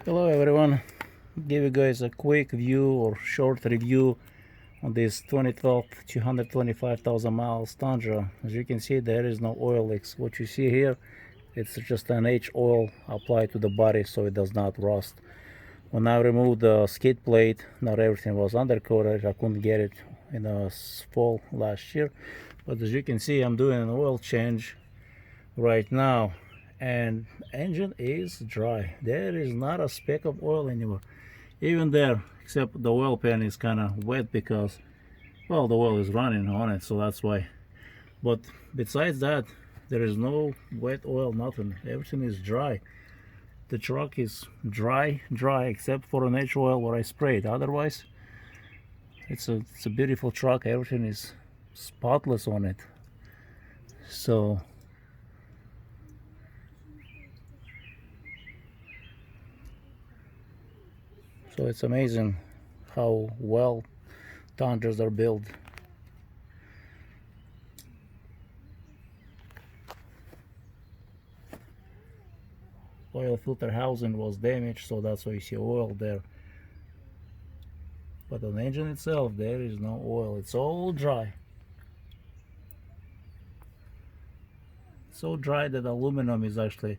Hello everyone, give you guys a quick view or short review on this 2012 225,000 miles Tundra. As you can see, there is no oil leaks. What you see here, it's just an H oil applied to the body so it does not rust. When I removed the skid plate, not everything was undercoated. I couldn't get it in the fall last year, but as you can see, I'm doing an oil change right now, and engine is dry. There is not a speck of oil anymore, even there, except the oil pan is kind of wet because, well, the oil is running on it, so that's why. But besides that, there is no wet oil, nothing. Everything is dry. The truck is dry except for an H oil where I sprayed. Otherwise, it's a beautiful truck. Everything is spotless on it. So it's amazing how well Tundras are built. Oil filter housing was damaged, so that's why you see oil there. But on the engine itself, there is no oil. It's all dry. So dry that aluminum is actually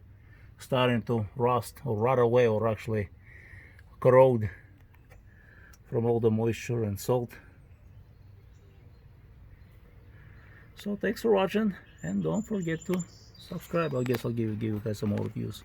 starting to rust or rot away, or actually corrode from all the moisture and salt. So thanks for watching, and don't forget to subscribe. I guess I'll give you guys some more views.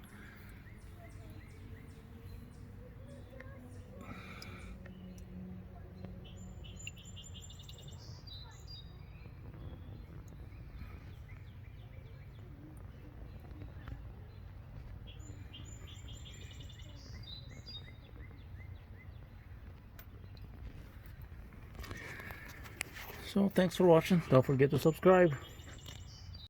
So thanks for watching. Don't forget to subscribe.